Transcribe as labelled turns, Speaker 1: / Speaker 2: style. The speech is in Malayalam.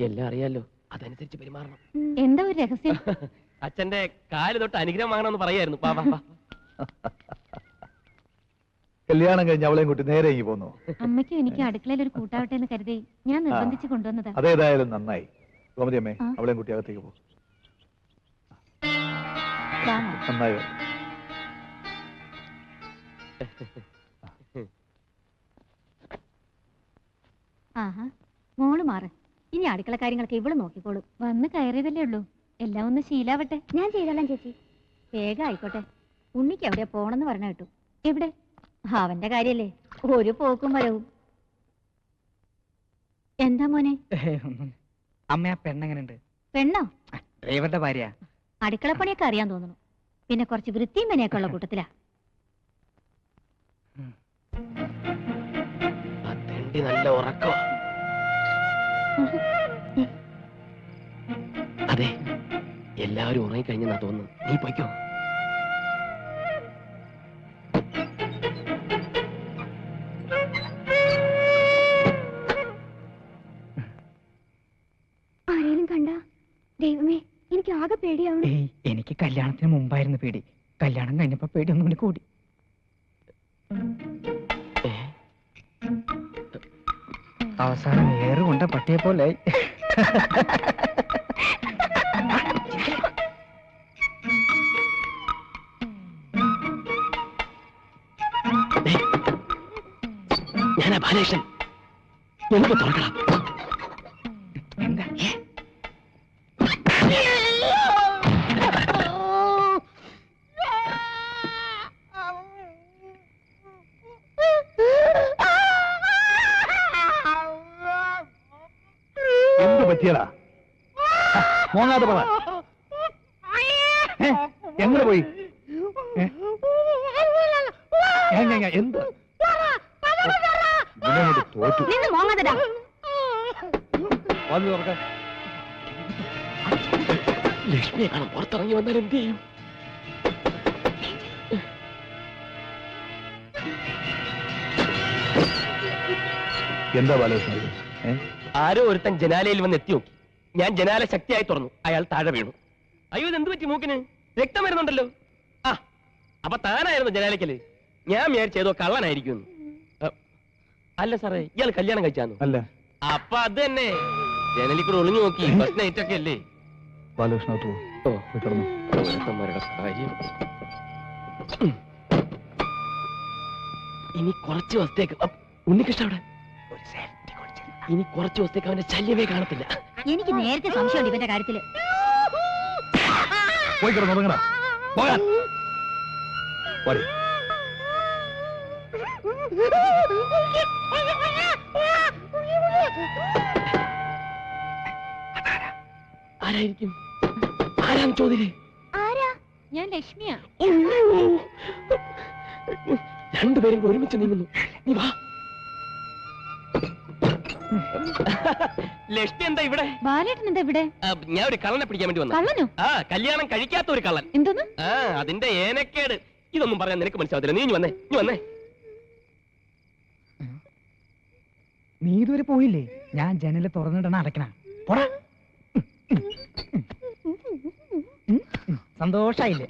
Speaker 1: എല്ലാം അറിയാലോ, അതനുസരിച്ച് പെരുമാറണം.
Speaker 2: എന്താ ഒരു രഹസ്യം?
Speaker 1: അച്ഛന്റെ കാല് തൊട്ട് അനുഗ്രഹം വാങ്ങണമെന്ന് പറയായിരുന്നു.
Speaker 3: കല്യാണം കഴിഞ്ഞ് അവളെയും കൂട്ടി നേരെ ഇങ്ങി പോന്നു.
Speaker 2: അമ്മയ്ക്കും എനിക്ക് അടുക്കളയിൽ ഒരു കൂട്ടാവട്ടെ എന്ന് കരുതി ഞാൻ നിർബന്ധിച്ച് കൊണ്ടുവന്നതാ.
Speaker 3: അതേതായാലും നന്നായി. ഗോമതി അമ്മേ, അവളെയും കുട്ടി അകത്തേക്ക് പോ. നന്നായി.
Speaker 2: ആഹാ, മോള് മാറ്. ഇനി അടുക്കള കാര്യങ്ങളൊക്കെ ഇവള് നോക്കിക്കോളൂ. വന്ന് കയറിയതല്ലേ ഉള്ളൂ, എല്ലാം ഒന്ന് ശീലാവട്ടെ. ഞാൻ ചെയ്തോളാം ചേച്ചി. വേഗം ആയിക്കോട്ടെ. ഉണ്ണിക്ക് എവിടെയാ പോണെന്ന് പറഞ്ഞ കേട്ടു. എവിടെ? അവന്റെ കാര്യല്ലേ, ഒരു പോക്കും വരവും. എന്താ മോനെ?
Speaker 4: അമ്മ, ആ പെണ്ണെങ്ങനുണ്ട്?
Speaker 2: പെണ്ണോ?
Speaker 4: ഡ്രൈവറുടെ ഭാര്യ.
Speaker 2: അടുക്കളപ്പണിയൊക്കെ അറിയാൻ തോന്നുന്നു. പിന്നെ കുറച്ച് വൃത്തിയും പനിയൊക്കെ ഉള്ള കൂട്ടത്തിലാ.
Speaker 1: നല്ല ഉറക്കം. അതെ, എല്ലാവരും ഉറങ്ങിക്കഴിഞ്ഞെന്നാ തോന്നുന്നു. നീ പോയിക്കോ.
Speaker 2: ആരെയും കണ്ട? ദൈവമേ, എനിക്ക് ആകെ പേടിയാവണം.
Speaker 4: എനിക്ക് കല്യാണത്തിന് മുമ്പായിരുന്നു പേടി. കല്യാണം കഴിഞ്ഞപ്പോ പേടി ഒന്നും കൂടി. അവസാനം ഏറുകൊണ്ട പട്ടിയെ പോലെ.
Speaker 1: ഞാനാ ബാലകൃഷ്ണൻ. എളുപ്പം തുറക്കണം.
Speaker 4: എന്താ?
Speaker 3: എന്ത് പറ്റിയടാ? മോങ്ങാതെ പറ. എങ്ങനെ പോയി? എന്ത് തോറ്റു? വന്നു തുറക്കാൻ.
Speaker 1: ലക്ഷ്മിയെ കാണാൻ പുറത്തിറങ്ങി വന്നാൽ എന്ത് ചെയ്യും?
Speaker 3: എന്താ ബാലകൃഷ്ണൻ?
Speaker 1: ആരോ ഒരുത്തൻ ജനാലയിൽ വന്ന് എത്തി നോക്കി. ഞാൻ ജനാല ശക്തിയായി തുറന്നു. അയാൾ താഴെ വീണു. അയ്യോ, ഇതെന്ത് പറ്റി? മൂക്കിന് രക്തം വരുന്നുണ്ടല്ലോ. ആ, അപ്പൊ താനായിരുന്നു ജനാലയ്ക്കല്. ഞാൻ വിചാരിച്ചേതോ കള്ളനായിരിക്കും. അല്ല സാറേ, ഇയാൾ കല്യാണം കഴിച്ചാന്നു?
Speaker 3: അല്ല.
Speaker 1: അപ്പൊ അത് തന്നെ, ജനലിൽ കൂടെ ഒളിഞ്ഞു നോക്കി. ഫസ്റ്റ് നൈറ്റ് ഒക്കെ അല്ലേ.
Speaker 3: ബാലകൃഷ്ണ,
Speaker 1: ഇനി കുറച്ച് ദിവസത്തേക്ക് ഉണ്ണികൃഷ്ണ അവിടെ. ഇനി കുറച്ച് ദിവസത്തേക്ക് അവന്റെ ശല്യമേ കാണത്തില്ല.
Speaker 2: എനിക്ക് നേരത്തെ സംശയമുണ്ട് ഇവന്റെ കാര്യത്തില്.
Speaker 3: പോയി കിടന്നുറങ്ങടാ. പോകാൻ
Speaker 1: ആരായിരിക്കും? ആരാന്ന് ചോദിലേ?
Speaker 2: ആരാ? ഞാൻ ലക്ഷ്മിയാ.
Speaker 1: രണ്ടുപേരും ഒരുമിച്ച് നീങ്ങുന്നു. നീ വാ. ലക്ഷ്മി എന്താ ഇവിടെ?
Speaker 2: ബാലേട്ടൻ എന്താ ഇവിടെ?
Speaker 1: ഞാൻ ഒരു കള്ളനെ പിടിക്കാൻ വേണ്ടി വന്നു.
Speaker 2: കള്ളനോ?
Speaker 1: ആ, കല്യാണം കഴിക്കാത്ത ഒരു കള്ളൻ.
Speaker 2: എന്തോന്ന്?
Speaker 1: ആ, അതിന്റെ ഏനക്കേട്. ഇതൊന്നും പറയാൻ നിനക്ക് മനസ്സിലാവത്തില്ല. നീ വന്നേ, നീ വന്നേ.
Speaker 4: നീ ഇതുവരെ പോയില്ലേ? ഞാൻ ജനല് തുറന്നിടണ അടയ്ക്കണ. പോടാ. സന്തോഷായില്ലേ?